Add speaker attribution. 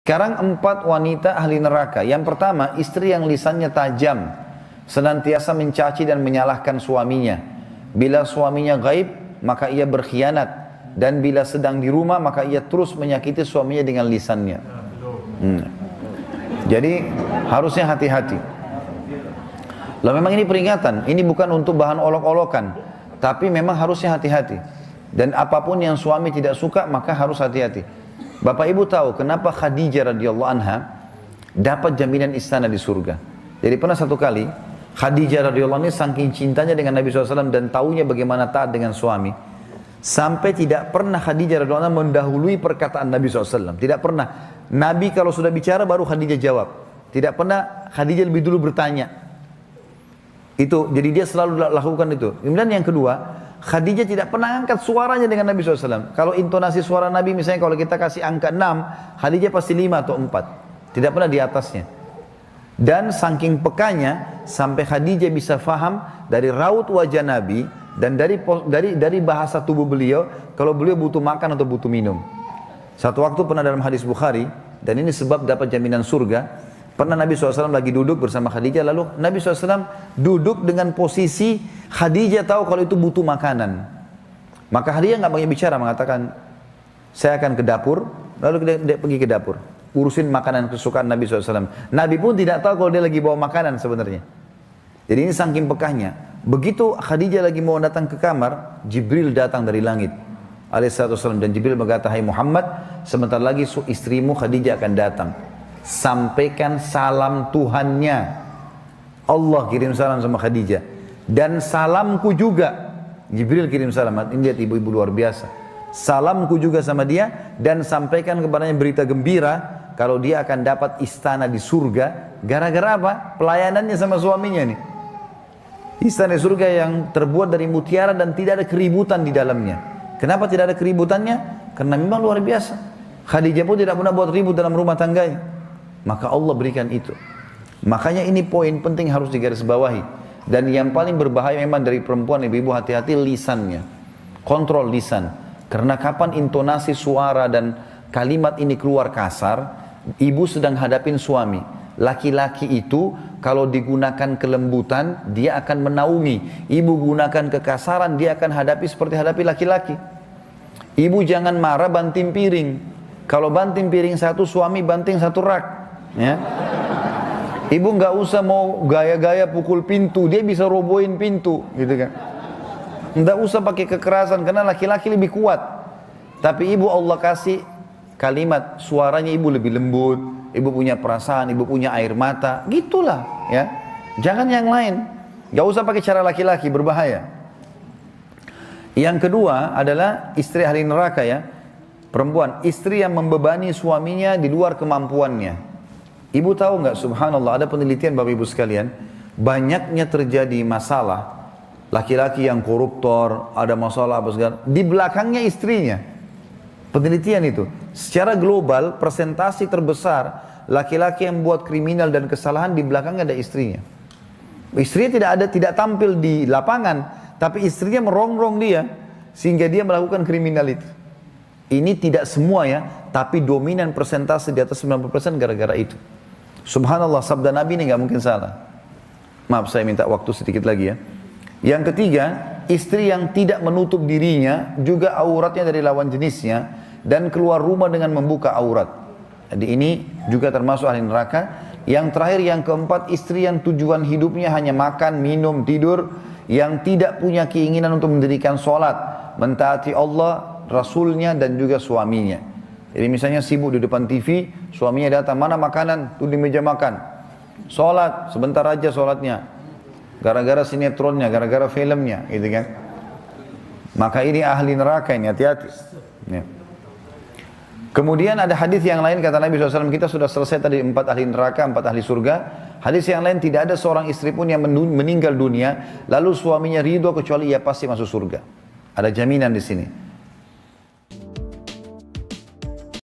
Speaker 1: Sekarang 4 wanita ahli neraka. Yang pertama, istri yang lisannya tajam, senantiasa mencaci dan menyalahkan suaminya. Bila suaminya gaib, maka ia berkhianat. Dan bila sedang di rumah, maka ia terus menyakiti suaminya dengan lisannya. Jadi harusnya hati-hati. Lalu memang ini peringatan, ini bukan untuk bahan olok-olokan, tapi memang harusnya hati-hati. Dan apapun yang suami tidak suka, maka harus hati-hati. Bapak Ibu tahu kenapa Khadijah radhiyallahu anha dapat jaminan istana di surga. Jadi pernah satu kali Khadijah radhiyallahu anha saking cintanya dengan Nabi SAW dan taunya bagaimana taat dengan suami, sampai tidak pernah Khadijah radhiyallahu anha mendahului perkataan Nabi SAW. Tidak pernah. Nabi kalau sudah bicara baru Khadijah jawab. Tidak pernah Khadijah lebih dulu bertanya. Itu, jadi dia selalu lakukan itu. Kemudian yang kedua, Khadijah tidak pernah angkat suaranya dengan Nabi SAW. Kalau intonasi suara Nabi misalnya kalau kita kasih angka 6, Khadijah pasti 5 atau 4. Tidak pernah di atasnya. Dan saking pekanya sampai Khadijah bisa faham dari raut wajah Nabi dan dari bahasa tubuh beliau kalau beliau butuh makan atau butuh minum. Satu waktu pernah dalam hadis Bukhari, dan ini sebab dapat jaminan surga. Pernah Nabi SAW lagi duduk bersama Khadijah, lalu Nabi SAW duduk dengan posisi Khadijah tahu kalau itu butuh makanan. Maka Khadijah nggak banyak bicara, mengatakan, saya akan ke dapur, lalu dia pergi ke dapur, urusin makanan kesukaan Nabi SAW. Nabi pun tidak tahu kalau dia lagi bawa makanan sebenarnya. Jadi ini saking pekahnya. Begitu Khadijah lagi mau datang ke kamar, Jibril datang dari langit alaihissalam, dan Jibril berkata, hai Muhammad, sebentar lagi istrimu Khadijah akan datang. Sampaikan salam Tuhannya. Allah kirim salam sama Khadijah. Dan salamku juga. Jibril kirim salam. Ini lihat ibu-ibu luar biasa. Salamku juga sama dia. Dan sampaikan kepadanya berita gembira. Kalau dia akan dapat istana di surga. Gara-gara apa? Pelayanannya sama suaminya nih. Istana di surga yang terbuat dari mutiara dan tidak ada keributan di dalamnya. Kenapa tidak ada keributannya? Karena memang luar biasa. Khadijah pun tidak pernah buat ribut dalam rumah tangganya. Maka Allah berikan itu. Makanya ini poin penting harus digarisbawahi. Dan yang paling berbahaya memang dari perempuan, ibu-ibu hati-hati lisannya. Kontrol lisan. Karena kapan intonasi suara dan kalimat ini keluar kasar, ibu sedang hadapin suami. Laki-laki itu kalau digunakan kelembutan, dia akan menaungi. Ibu gunakan kekasaran, dia akan hadapi seperti hadapi laki-laki. Ibu jangan marah banting piring. Kalau banting piring satu, suami banting satu rak. Ya. Ibu nggak usah mau gaya-gaya pukul pintu, dia bisa robohin pintu, gitu kan. Nggak usah pakai kekerasan karena laki-laki lebih kuat. Tapi ibu Allah kasih kalimat, suaranya ibu lebih lembut, ibu punya perasaan, ibu punya air mata, gitulah, ya. Jangan yang lain. Nggak usah pakai cara laki-laki, berbahaya. Yang kedua adalah istri ahli neraka, ya. Perempuan, istri yang membebani suaminya di luar kemampuannya. Ibu tahu nggak, subhanallah, ada penelitian Bapak Ibu sekalian, banyaknya terjadi masalah, laki-laki yang koruptor, ada masalah apa segala, di belakangnya istrinya. Penelitian itu, secara global, persentasi terbesar, laki-laki yang buat kriminal dan kesalahan di belakangnya ada istrinya. Istrinya tidak tampil di lapangan, tapi istrinya merongrong dia, sehingga dia melakukan kriminal itu. Ini tidak semua ya, tapi dominan persentase di atas 90% gara-gara itu. Subhanallah, sabda Nabi ini nggak mungkin salah. Maaf, saya minta waktu sedikit lagi ya. Yang ketiga, istri yang tidak menutup dirinya, juga auratnya dari lawan jenisnya, dan keluar rumah dengan membuka aurat. Jadi ini juga termasuk ahli neraka. Yang terakhir, yang keempat, istri yang tujuan hidupnya hanya makan, minum, tidur, yang tidak punya keinginan untuk mendirikan sholat, mentaati Allah, Rasulnya, dan juga suaminya. Jadi misalnya sibuk di depan TV, suaminya datang, mana makanan? Tuh di meja makan. Sholat, sebentar aja sholatnya. Gara-gara sinetronnya, gara-gara filmnya, gitu kan. Maka ini ahli neraka ini, hati-hati. Ya. Kemudian ada hadis yang lain, kata Nabi SAW, kita sudah selesai tadi 4 ahli neraka, 4 ahli surga. Hadis yang lain, tidak ada seorang istri pun yang meninggal dunia, lalu suaminya ridho kecuali ia pasti masuk surga. Ada jaminan di sini.